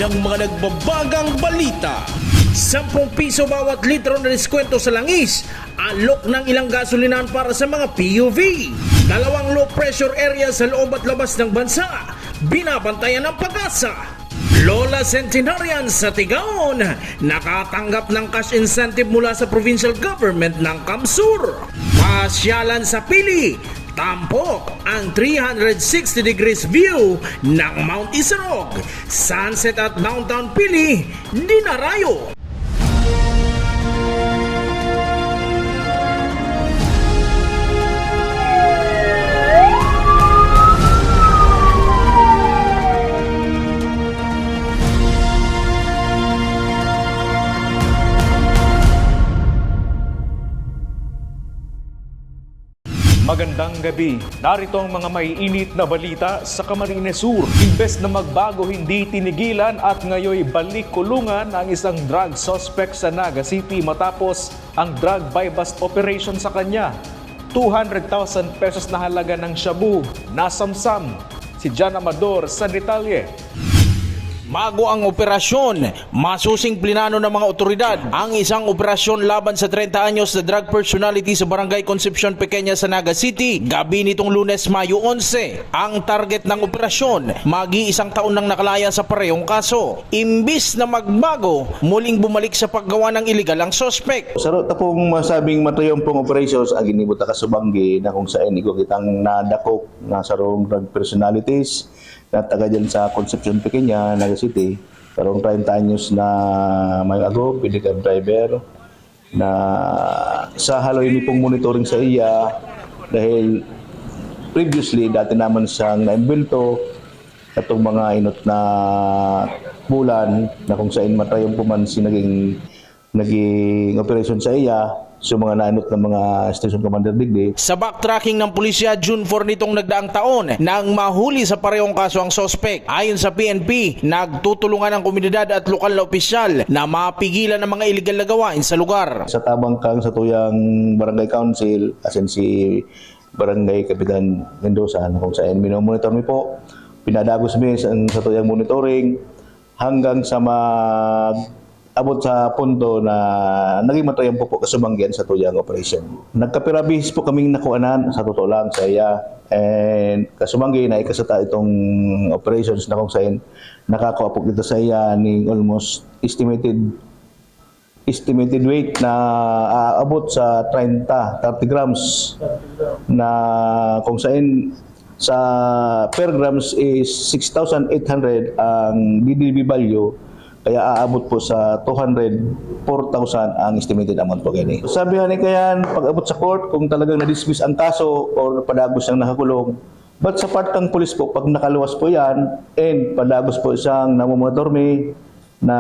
ng mga nagbabagang balita. 10 piso bawat litro na diskwento sa langis. Alok ng ilang gasolinahan para sa mga PUV. 2 low pressure area sa loob at labas ng bansa. Binabantayan ng Pag-asa. Lola Centenarian sa Tigaon, nakatanggap ng cash incentive mula sa provincial government ng Kamsur. Pasyalan sa Pili, tampok ang 360 degrees view ng Mount Isarog. Sunset at Downtown Pili, dinarayo. Magandang gabi. Narito ang mga maiinit na balita sa Camarines Sur. Imbes na magbago, hindi tinigilan at ngayoy balik kulungan ang isang drug suspect sa Naga City matapos ang drug buy-bust operation sa kanya. 200,000 pesos na halaga ng shabu, nasamsam. Si Jan Amador sa detalye. Bago ang operasyon, masusing plinano ng mga otoridad ang isang operasyon laban sa 30 anyos na drug personality sa Barangay Concepcion Pequeña sa Naga City. Gabi nitong Lunes, Mayo 11. Ang target ng operasyon, mag-iisang taon nang nakalaya sa parehong kaso. Imbis na magbago, muling bumalik sa paggawa ng iligal ang sospek. Sarot na pong masabing matayompong operations ang ginibuta ka subanggi na kung saan iko kitang nadakok na sarong drug personalities na taga dyan sa Concepcion Pequeña, Naga City. Karong 30 anyos na may ago, pedicab driver na sa haloy ni pong monitoring sa iya dahil previously dati naman siyang naimbento atong mga inot na bulan na kung saan matayong pumansi naging operation sa iya. So mga naanot ng mga station commander digdi. Sa backtracking ng pulisya June 4 nitong nagdaang taon nang mahuli sa parehong kaso ang sospek. Ayon sa PNP, nagtutulungan ang komunidad at lokal na opisyal na mapigilan ang mga iligal na gawain sa lugar. Sa tabang kang sa tuyang barangay council, asin si Barangay Kapitan Mendoza, kung saan minomonitor mi po, pinadagos mi sa tuyang monitoring hanggang sa abot sa punto na naging matayan po kasumanggian sa tuyang operation. Nagkapirabis po kaming nakuanan sa totoo lang sa iya. And kasumanggi na ikasata itong operations na kung saan nakakuha po kita sa iya ni almost estimated weight na abot sa 30 grams na kung saan sa per grams is 6,800 ang DDB value. Kaya aabot po sa 204,000 ang estimated amount po gani. Sabihan ni kayan, pag abot sa court, kung talagang na-dismiss ang kaso o padagos ang nakakulong, but sa part ng pulis po, pag nakaluwas po yan, and padagos po isang namomonitor me na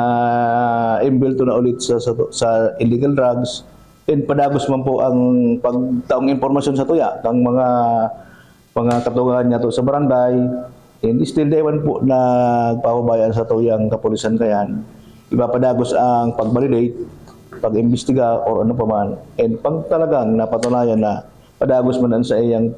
imbelto na ulit sa illegal drugs, and padagos man po ang pagtaong impormasyon sa tuya, ang mga katungan niya to sa barangay, and still day one po nagpapabayan sa tuyang kapulisan kayan. Ipapadagos ang pag-validate, pag-imbestiga o ano pa man. And pag talagang napatunayan na padagos man sa iyang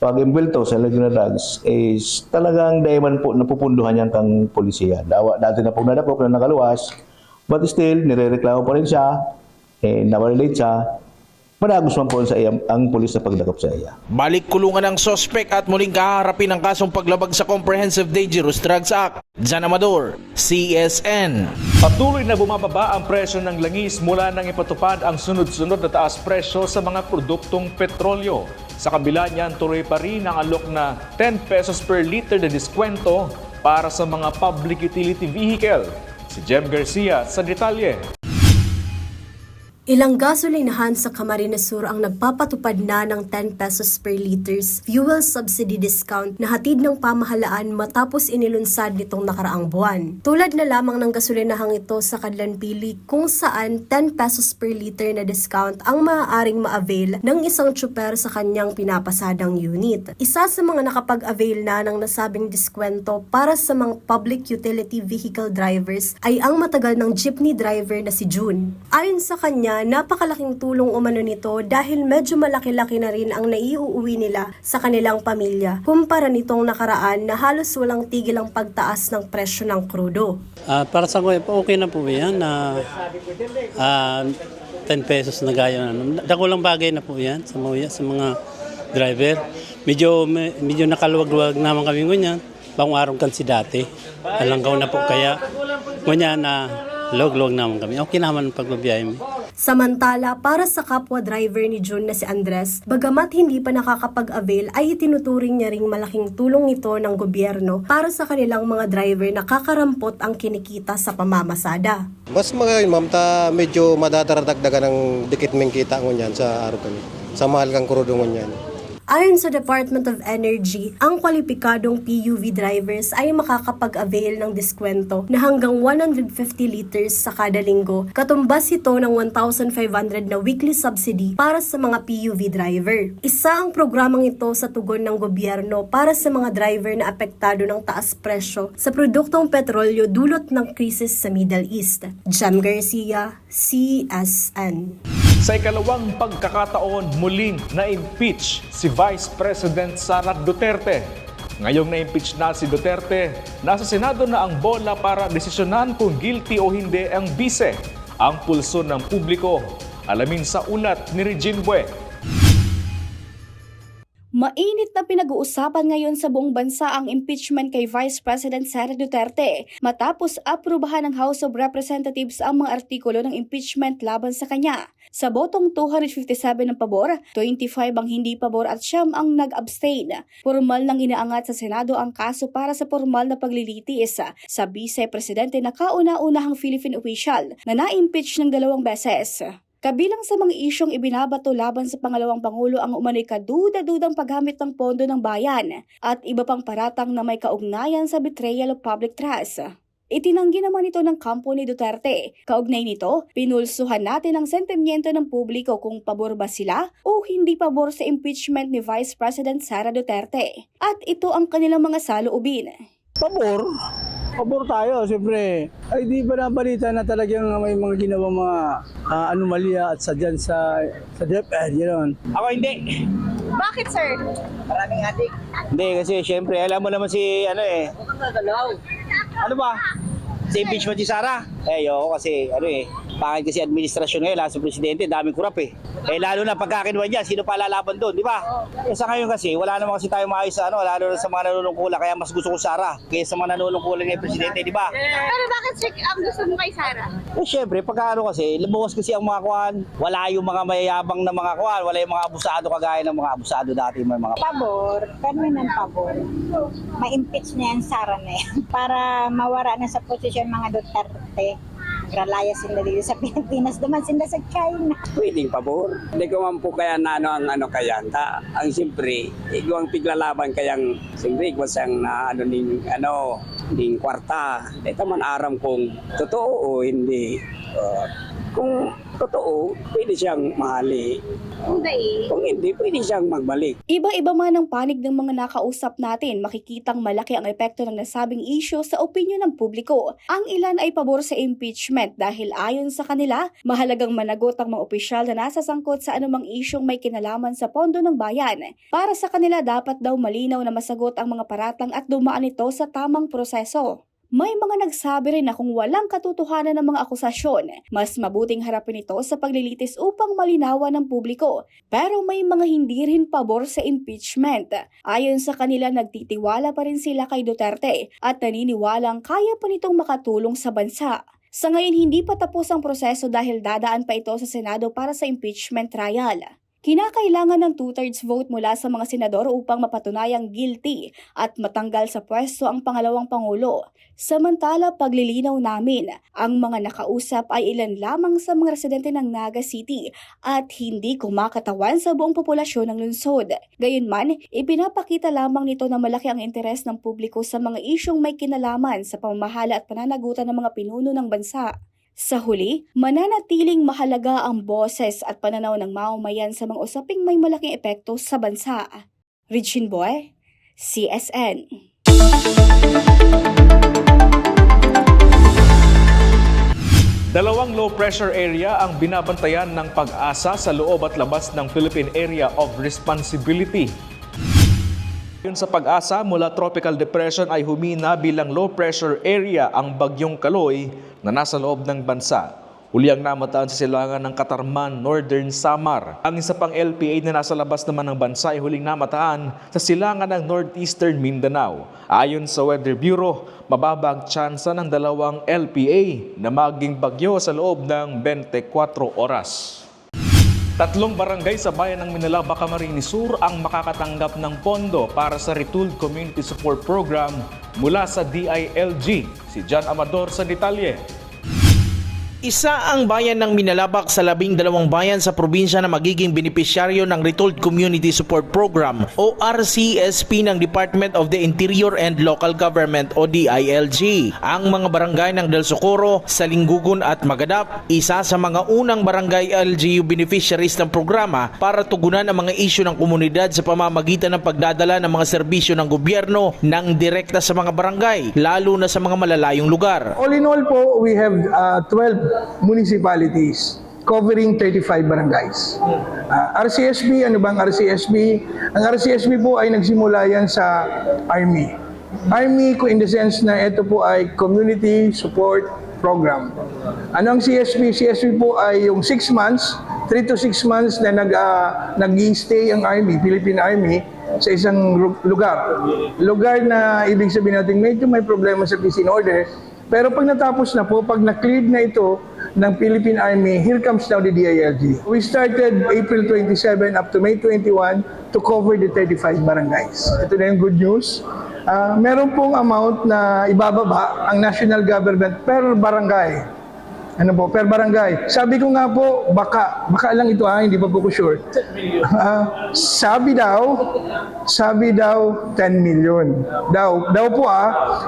pag-imbelto sa illegal drugs is talagang day one po napupunduhan niyan kang polisiya. Dati na po nadakop na nakaluwas, but still nirereklamo pa rin siya, and na-validate siya. Madagos man po sa iya ang pulis na pagdakop sa iya. Balik kulungan ang sospek at muling kaharapin ang kasong paglabag sa Comprehensive Dangerous Drugs Act. Jan Amador, CSN. Patuloy na bumababa ang presyo ng langis mula nang ipatupad ang sunod-sunod na taas presyo sa mga produktong petrolyo. Sa kabila niyan, tuloy pa rin ang alok na 10 pesos per liter na diskwento para sa mga public utility vehicle. Si Jem Garcia sa detalye. Ilang gasolinahan sa Camarines Sur ang nagpapatupad na ng 10 pesos per liters fuel subsidy discount na hatid ng pamahalaan matapos inilunsad nitong nakaraang buwan. Tulad na lamang ng gasolinahang ito sa Kadlanpili kung saan 10 pesos per liter na discount ang maaaring ma-avail ng isang tsuper sa kanyang pinapasadang unit. Isa sa mga nakapag-avail na ng nasabing diskwento para sa mga public utility vehicle drivers ay ang matagal ng jeepney driver na si June. Ayon sa kanya, na napakalaking tulong umano nito dahil medyo malaki-laki na rin ang naiuuwi nila sa kanilang pamilya kumpara nitong nakaraan na halos walang tigil ang pagtaas ng presyo ng krudo. Para sa ko, okay na po yan na 10 pesos na gaya. Dakulang bagay na po yan sa mga driver. Medyo nakaluwag-luwag naman kami ngunyan. Bagong araw kan si dati. Alanggaw na po kaya ngunyan na luwag-luwag naman kami. Okay naman ang pagbabiyahe mo. Samantala, para sa kapwa driver ni June na si Andres, bagamat hindi pa nakakapag-avail ay itinuturing niya ring malaking tulong ito ng gobyerno para sa kanilang mga driver na kakarampot ang kinikita sa pamamasada. Mas mga yun, ma'am, medyo madadaragdagan ng dikit meng kita ngunyan sa araw kami. Sa mahal kang krudo ngunyan. Ayon sa Department of Energy, ang kwalipikadong PUV drivers ay makakapag-avail ng diskwento na hanggang 150 liters sa kada linggo. Katumbas ito ng 1,500 na weekly subsidy para sa mga PUV driver. Isa ang programang ito sa tugon ng gobyerno para sa mga driver na apektado ng taas presyo sa produktong petrolyo dulot ng krisis sa Middle East. Jam Garcia, CSN. Sa ikalawang pagkakataon, muling na-impeach si Vice President Sara Duterte. Ngayong na-impeach na si Duterte, nasa Senado na ang bola para desisyonan kung guilty o hindi ang bise. Ang pulso ng publiko. Alamin sa ulat ni Regine Bue. Mainit na pinag-uusapan ngayon sa buong bansa ang impeachment kay Vice President Sara Duterte matapos aprubahan ng House of Representatives ang mga artikulo ng impeachment laban sa kanya. Sa botong 257 ng pabor, 25 ang hindi pabor at 9 ang nag-abstain. Formal nang inaangat sa Senado ang kaso para sa formal na paglilitis sa Vice Presidente na kauna-unahang Philippine official na na-impeach ng 2 beses. Kabilang sa mga isyong ibinabato laban sa pangalawang Pangulo ang umano'y kaduda-dudang paggamit ng pondo ng bayan at iba pang paratang na may kaugnayan sa betrayal of public trust. Itinanggi naman ito ng kampo ni Duterte. Kaugnay nito, pinulsuhan natin ang sentimiento ng publiko kung pabor ba sila o hindi pabor sa impeachment ni Vice President Sara Duterte. At ito ang kanilang mga saloobin. Pabor tayo, siyempre. Ay di ba nabalita na talagang may mga ginawang mga anomalya at sadyan sa DepEd, yun. Ako hindi. Bakit, sir? Maraming adik. Hindi, kasi syempre, alam mo naman si, ano ba? Si impeachment ni Sara. Ayoko kasi, pangit kasi administrasyon ngayon, lahat sa presidente, daming kurap eh. Lalo na pagkakinuha niya, sino pa lalaban doon, di ba? Sa ngayon kasi, wala naman kasi tayo maayos sa lalo na sa mga nanunungkulan, kaya mas gusto ko Sara kaysa sa mga nanunungkulan ng presidente, di ba? Pero bakit, sir, ang gusto mo kay Sara? Syempre, kasi, lubukas kasi ang mga kuhan, wala yung mga mayayabang na mga kuhan, wala yung mga abusado kagaya ng mga abusado dati, may mga Pabor, kami ng pabor. Ma-impeach na yan, Sara na yan. Para mawara na sa posisyon mga Duterte. Nagralaya sila dito sa Pilipinas, duman sila sa China. Pwedeng pabor. Hindi ko man po kaya na ang kaya. Ang siyempre, igawang piglalaban kayang siyempre, igwasang na ning kwarta. Ito man aram kung totoo o hindi. Kung totoo, pwede siyang mahali. Kung hindi, pwede siyang magbalik. Iba-iba man ang panig ng mga nakausap natin, makikitang malaki ang epekto ng nasabing issue sa opinyon ng publiko. Ang ilan ay pabor sa impeachment dahil ayon sa kanila, mahalagang managot ang mga opisyal na nasasangkot sa anumang isyong may kinalaman sa pondo ng bayan. Para sa kanila, dapat daw malinaw na masagot ang mga paratang at dumaan ito sa tamang proseso. May mga nagsabi rin na kung walang katotohanan ng mga akusasyon, mas mabuting harapin ito sa paglilitis upang malinawan ng publiko. Pero may mga hindi rin pabor sa impeachment. Ayon sa kanila, nagtitiwala pa rin sila kay Duterte at naniniwalang kaya pa nitong makatulong sa bansa. Sa ngayon, hindi pa tapos ang proseso dahil dadaan pa ito sa Senado para sa impeachment trial. Kinakailangan ng 2/3 vote mula sa mga senador upang mapatunayang guilty at matanggal sa pwesto ang pangalawang Pangulo. Samantala, paglilinaw namin, ang mga nakausap ay ilan lamang sa mga residente ng Naga City at hindi kumakatawan sa buong populasyon ng lungsod. Gayunman, ipinapakita lamang nito na malaki ang interes ng publiko sa mga isyong may kinalaman sa pamamahala at pananagutan ng mga pinuno ng bansa. Sa huli, mananatiling mahalaga ang boses at pananaw ng mamamayan sa mga usaping may malaking epekto sa bansa. Regine Bue, CSN. Dalawang law low pressure area ang binabantayan ng Pag-asa sa loob at labas ng Philippine Area of Responsibility. Ayon sa Pag-asa, mula tropical depression ay humina bilang low pressure area ang Bagyong Kaloy na nasa loob ng bansa. Huli ang namataan sa silangan ng Katarman, Northern Samar. Ang isa pang LPA na nasa labas naman ng bansa ay huling namataan sa silangan ng Northeastern Mindanao. Ayon sa Weather Bureau, mababa ang tsansa ng dalawang LPA na maging bagyo sa loob ng 24 oras. 3 barangay sa bayan ng Minalaba, Camarines Sur ang makakatanggap ng pondo para sa Retooled Community Support Program mula sa DILG. Si John Amador sa detalye. Isa ang bayan ng Minalabak sa 12 bayan sa probinsya na magiging benepisyaryo ng Retooled Community Support Program o RCSP ng Department of the Interior and Local Government o DILG. Ang mga barangay ng Del Socorro, Salinggugun at Magadap, isa sa mga unang barangay LGU beneficiaries ng programa para tugunan ang mga isyu ng komunidad sa pamamagitan ng pagdadala ng mga serbisyo ng gobyerno ng direkta sa mga barangay, lalo na sa mga malalayong lugar. All in all po, we have 12 municipalities covering 35 barangays. RCSB, ano bang RCSB? Ang RCSB po ay nagsimula yan sa Army. Army ko in the sense na ito po ay Community Support Program. Ano ang CSP? CSP po ay yung 6 months, 3 to 6 months na nag-i-stay ang Army, Philippine Army, sa isang lugar. Lugar na ibig sabihin natin medyo may problema sa peace and order. Pero pag natapos na po, pag na-cleared na ito ng Philippine Army, here comes now the DILG. We started April 27 up to May 21 to cover the 35 barangays. Ito na yung good news. Meron pong amount na ibababa ang national government per barangay. Ano po, per barangay. Sabi ko nga po, baka lang ito hindi pa po ko sure. Sabi daw 10 million. Daw po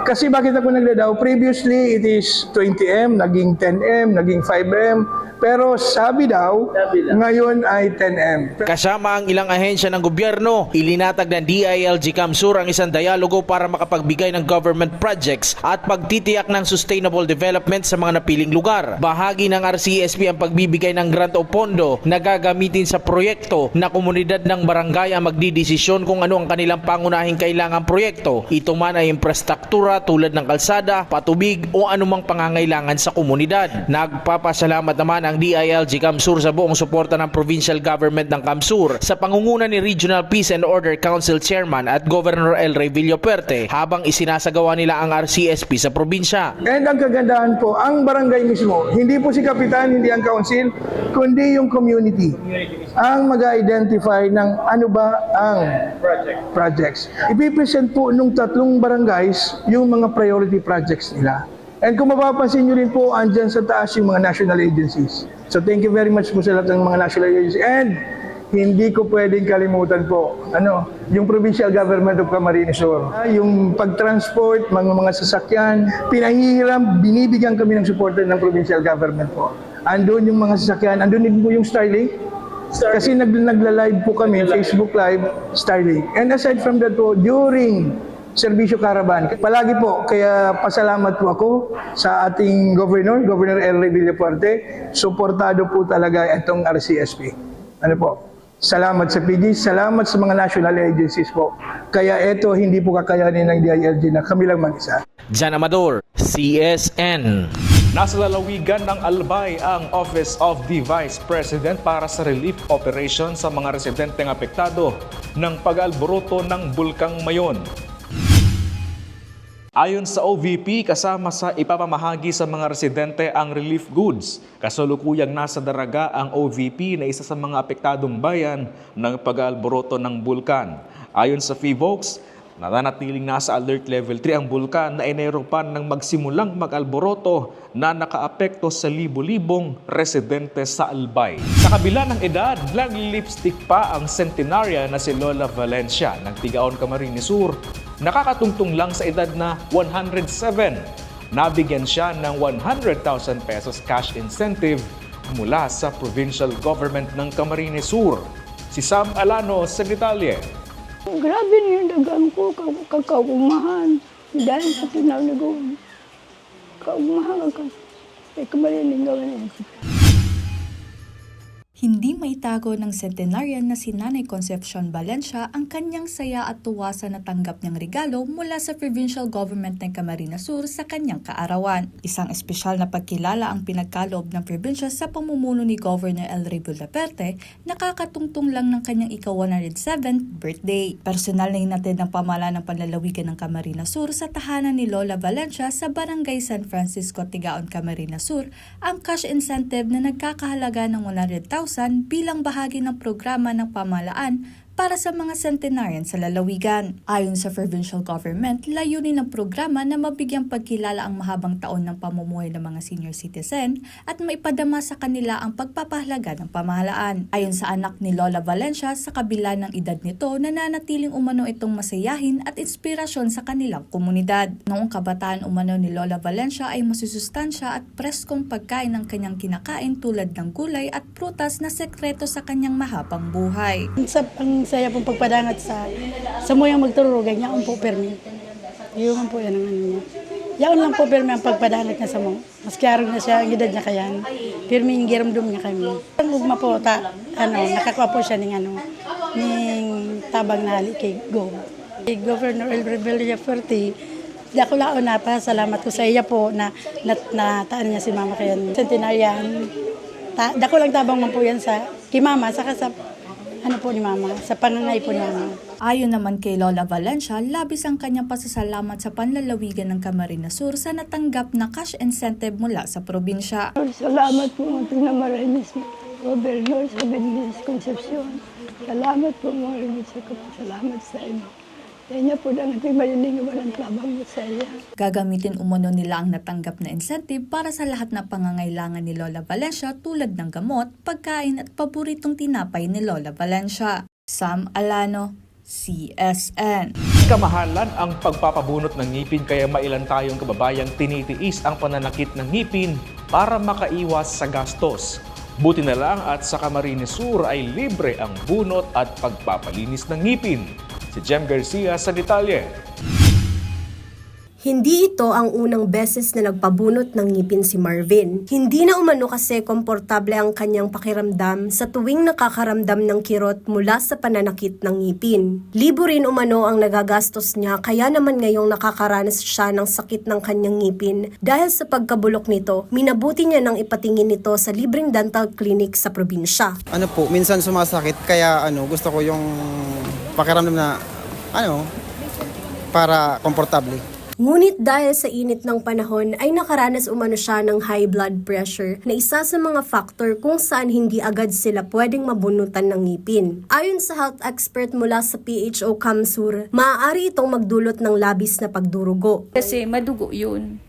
kasi bakit ako nagdadaw? Previously, it is 20M, naging 10M, naging 5M. Pero sabi daw, ngayon ay 10M. Kasama ang ilang ahensya ng gobyerno, ilinatag ng DILG Kamsur ang isang dialogo para makapagbigay ng government projects at pagtitiyak ng sustainable development sa mga napiling lugar. Bahagi ng RCSP ang pagbibigay ng grant o pondo na gagamitin sa proyekto na komunidad ng barangay ang magdidesisyon kung ano ang kanilang pangunahing kailangang proyekto. Ito man ay infrastruktura tulad ng kalsada, patubig o anumang pangangailangan sa komunidad. Nagpapasalamat naman ang DILG Kamsur sa buong suporta ng provincial government ng Kamsur sa pangunguna ni Regional Peace and Order Council Chairman at Governor El Rey Villaperte habang isinasagawa nila ang RCSP sa probinsya. And ang kagandahan po, ang barangay mismo, hindi po si Kapitan, hindi ang council, kundi yung community ang mag-identify ng ano ba ang projects. Ipipresent po nung 3 barangays yung mga priority projects nila. And kung mapapansin nyo rin po, andyan sa taas yung mga national agencies. So thank you very much po sa lahat ng mga national agencies. And hindi ko pwedeng kalimutan po, yung Provincial Government of Camarines Sur. Yung pag-transport, mga sasakyan, pinahihiram, binibigyan kami ng supporter ng Provincial Government po. Andun yung mga sasakyan, andun din po yung Starlink. Kasi nagla-live po kami, Facebook Live, Starlink. And aside from that po, during Serbisyo Caravan. Palagi po, kaya pasalamat po ako sa ating Governor El Rey Villaperte. Suportado po talaga itong RCSP. Salamat sa PG, salamat sa mga national agencies po. Kaya ito hindi po kakayanin ng DILG na kami lang mag-isa. Jan Amador, CSN. Nasa lalawigan ng Albay ang Office of the Vice President para sa relief operation sa mga residenteng apektado ng pag-alboroto ng Bulkang Mayon. Ayon sa OVP, kasama sa ipapamahagi sa mga residente ang relief goods. Kasalukuyang nasa daraga ang OVP na isa sa mga apektadong bayan ng pag-alboroto ng bulkan. Ayon sa FIVOX, nananatiling nasa alert level 3 ang bulkan na ineropan ng magsimulang mag-alboroto na nakaapekto sa libo-libong residente sa Albay. Sa kabila ng edad, nag-lipstick pa ang centenaria na si Lola Valencia ng Tigaon, Camarines Sur. Nakakatungtong lang sa edad na 107. Nabigyan siya ng 100,000 pesos cash incentive mula sa provincial government ng Camarines Sur. Si Sam Alano sa detalye. Grabe na yung dagang ko, kakaumahan. Dahil sa tinawag kaumahan ka. Hindi ko malilinggawan yan. Hindi maitago ng centenarian na si Nanay Concepcion Valencia ang kanyang saya at tuwa sa natanggap niyang regalo mula sa provincial government ng Camarines Sur sa kanyang kaarawan. Isang espesyal na pagkilala ang pinagkaloob ng probinsya sa pamumuno ni Governor El Rey Villafuerte, nakakatungtong lang ng kanyang ika-107th birthday. Personal na hinatid ng pamahalaan ng panlalawigan ng Camarines Sur sa tahanan ni Lola Valencia sa Barangay San Francisco, Tigaon, Camarines Sur ang cash incentive na nagkakahalaga ng 100,000 bilang bahagi ng programa ng pamahalaan para sa mga centenarian sa lalawigan. Ayon sa provincial government, layunin ng programa na mabigyang pagkilala ang mahabang taon ng pamumuhay ng mga senior citizen at maipadama sa kanila ang pagpapahalaga ng pamahalaan. Ayon sa anak ni Lola Valencia, sa kabila ng edad nito, nananatiling umano itong masayahin at inspirasyon sa kanilang komunidad. Noong kabataan umano ni Lola Valencia ay masusustansya at preskong pagkain ng kanyang kinakain tulad ng gulay at prutas na sekreto sa kanyang mahabang buhay. Ang saya pong pagpadangat sa mo yung magturo, ganyan ang po permi. Yung po yan ang ano niya. Yaon lang po permi ang pagpadangat niya sa mo. Mas klaro na siya, ang edad niya kayan. Permi yung giramdom niya kami. Ang ugma po, nakakuha po siya ng tabang na hali kay Go. Kay Governor El Rey Villafuerte, ako laon na pa, salamat ko sa iya po na taan niya si Mama kayan. Centenarian, dako lang tabang man po yan sa kay Mama, saka sa ni Mama, sa pangangay po ni Mama. Ayon naman kay Lola Valencia, labis ang kanyang pasasalamat sa panlalawigan ng Camarines Sur sa natanggap na cash incentive mula sa probinsya. Salamat po ating namarahinis Governor sa Benis Concepcion. Salamat po mga rinit sa salamat sa inyo. Kanya po lang ating malilinggawan ang tabang mo sa iya. Gagamitin umano nila ang natanggap na incentive para sa lahat na pangangailangan ni Lola Valencia tulad ng gamot, pagkain at paboritong tinapay ni Lola Valencia. Sam Alano, CSN. Kamahalan ang pagpapabunot ng ngipin kaya mailan tayong kababayang tinitiis ang pananakit ng ngipin para makaiwas sa gastos. Buti na lang at sa Camarines Sur ay libre ang bunot at pagpapalinis ng ngipin. Si Jem Garcia sa detalye. Hindi ito ang unang beses na nagpabunot ng ngipin si Marvin. Hindi na umano kasi komportable ang kanyang pakiramdam sa tuwing nakakaramdam ng kirot mula sa pananakit ng ngipin. Libo rin umano ang nagagastos niya kaya naman ngayong nakakaranas siya ng sakit ng kanyang ngipin. Dahil sa pagkabulok nito, minabuti niya nang ipatingin ito sa libreng dental clinic sa probinsya. Minsan sumasakit kaya gusto ko yung pakiramdam na para komportable. Ngunit dahil sa init ng panahon ay nakaranas umano siya ng high blood pressure na isa sa mga factor kung saan hindi agad sila pwedeng mabunutan ng ngipin. Ayon sa health expert mula sa PHO Camsur, maaari itong magdulot ng labis na pagdurugo. Kasi madugo yun.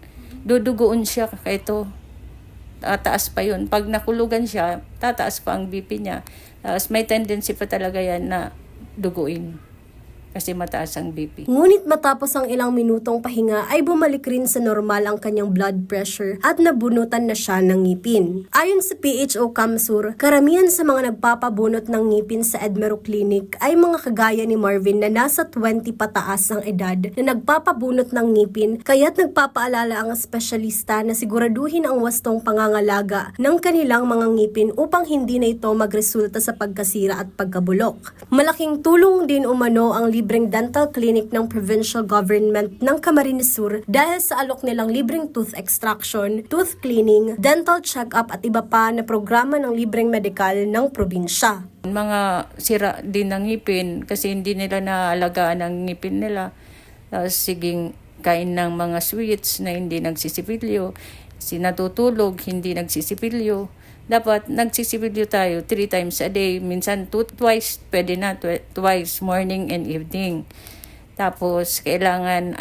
Dudugoon siya kaya ito. Tataas pa yun. Pag nakulugan siya, tataas pa ang BP niya. Tapos may tendency pa talaga yan na duguin. Kasi mataas ang BP. Ngunit matapos ang ilang minutong pahinga ay bumalik rin sa normal ang kanyang blood pressure at nabunutan na siya ng ngipin. Ayon sa PHO Camsur, karamihan sa mga nagpapabunot ng ngipin sa Edmero Clinic ay mga kagaya ni Marvin na nasa 20 pataas ang edad na nagpapabunot ng ngipin kaya't nagpapaalala ang espesyalista na siguraduhin ang wastong pangangalaga ng kanilang mga ngipin upang hindi na ito magresulta sa pagkasira at pagkabulok. Malaking tulong din umano ang libreng dental clinic ng provincial government ng Camarines Sur dahil sa alok nilang libreng tooth extraction, tooth cleaning, dental check-up at iba pa na programa ng libreng medikal ng probinsya. Mga sira din ng ngipin kasi hindi nila naalagaan ang ngipin nila. Tapos siging kain ng mga sweets na hindi nagsisipilyo, sinatutulog, hindi nagsisipilyo. Dapat nagsisipilyo tayo 3 times a day. Minsan twice, pwede na twice, morning and evening. Tapos kailangan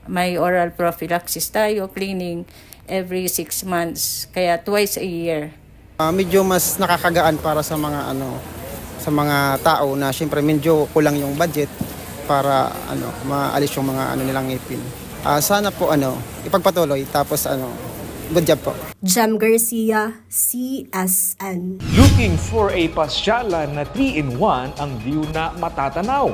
may oral prophylaxis tayo, cleaning every 6 months. Kaya twice a year. Medyo mas nakakagaan para sa mga sa mga tao na syempre medyo kulang yung budget para maalis yung mga nilang ngipin. Sana po ipagpatuloy tapos good job po. Jem Garcia, CSN. Looking for a pasyalan na 3-in-1 ang view na matatanaw.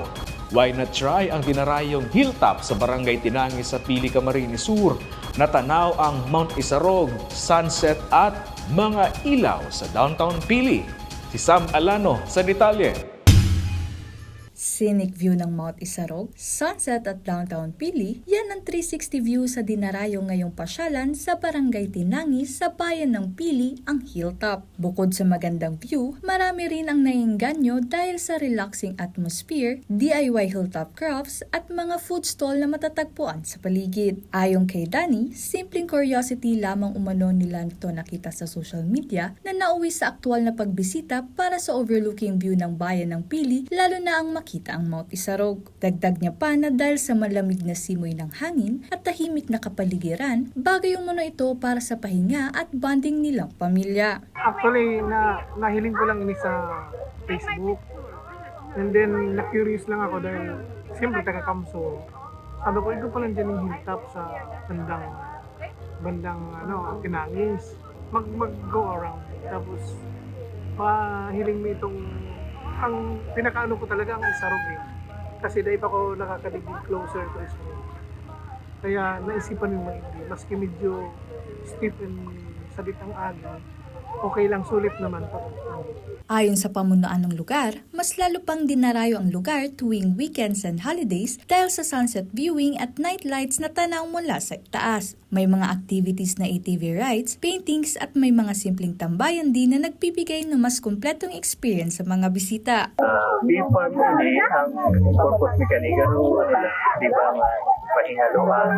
Why not try ang dinarayong hilltop sa Barangay Tinangi sa Pili, Camarines Sur? Natanaw ang Mount Isarog, sunset at mga ilaw sa downtown Pili. Si Sam Alano sa detalye. Scenic view ng Mount Isarog, sunset at downtown Pili, yan ang 360 view sa dinarayo ngayong pasyalan sa Barangay Tinangi sa bayan ng Pili, ang hilltop. Bukod sa magandang view, marami rin ang naiengganyo dahil sa relaxing atmosphere, DIY hilltop crafts at mga food stall na matatagpuan sa paligid. Ayon kay Danny, simpleng curiosity lamang umano nila ito nakita sa social media na nauwi sa aktual na pagbisita para sa overlooking view ng bayan ng Pili, lalo na ang makita ang Mount Isarog. Dagdag niya pa na dahil sa malamig na simoy ng hangin at tahimik na kapaligiran, bagay yung muna ito para sa pahinga at bonding nilang pamilya. Actually, nahiling ko lang ini sa Facebook. And then, na-curious lang ako dahil siyempre taga-Kamso. Sabi ko, ito pala dyan yung hilltop sa bandang Tinangis. Mag-go around. Tapos, pahiling mo itong ang pinakaano ko talaga ang Isarog eh. Kasi dahil pa ako nakakadigig closer to Isarog. Kaya naisipan yung maigi. Maski medyo steep and sabit ang aga, okay lang, sulit naman pa. Ayon sa pamunuan ng lugar, mas lalo pang dinarayo ang lugar tuwing weekends and holidays dahil sa sunset viewing at night lights na tanaw mula sa itaas. May mga activities na ATV rides, paintings at may mga simpleng tambayan din na nagbibigay ng mas kumpletong experience sa mga bisita. Bee farm ini ang purpose ni kanina di ba pahingaluan.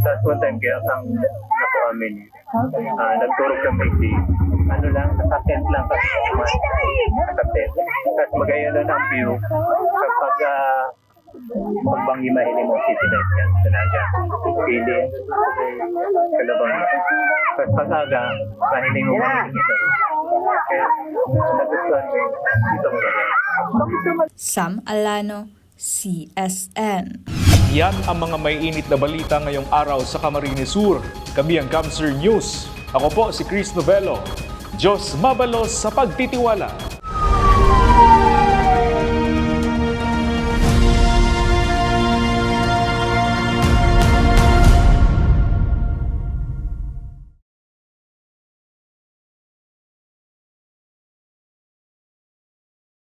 Tapos one time kaya ang ako amin nagturog kami di nakatent lang kasi nakatent. Tapos magaya na ng view kapag pagbangi mahiling mo city lights yan talaga pili kalabang tapos pag-aga mahiling mo kaya nagustuhan mo dito mo Sam Alano, CSN. Yan ang mga may init na balita ngayong araw sa Camarines Sur. Kami ang Camsur News. Ako po si Chris Novello. Diyos mabalos sa pagtitiwala.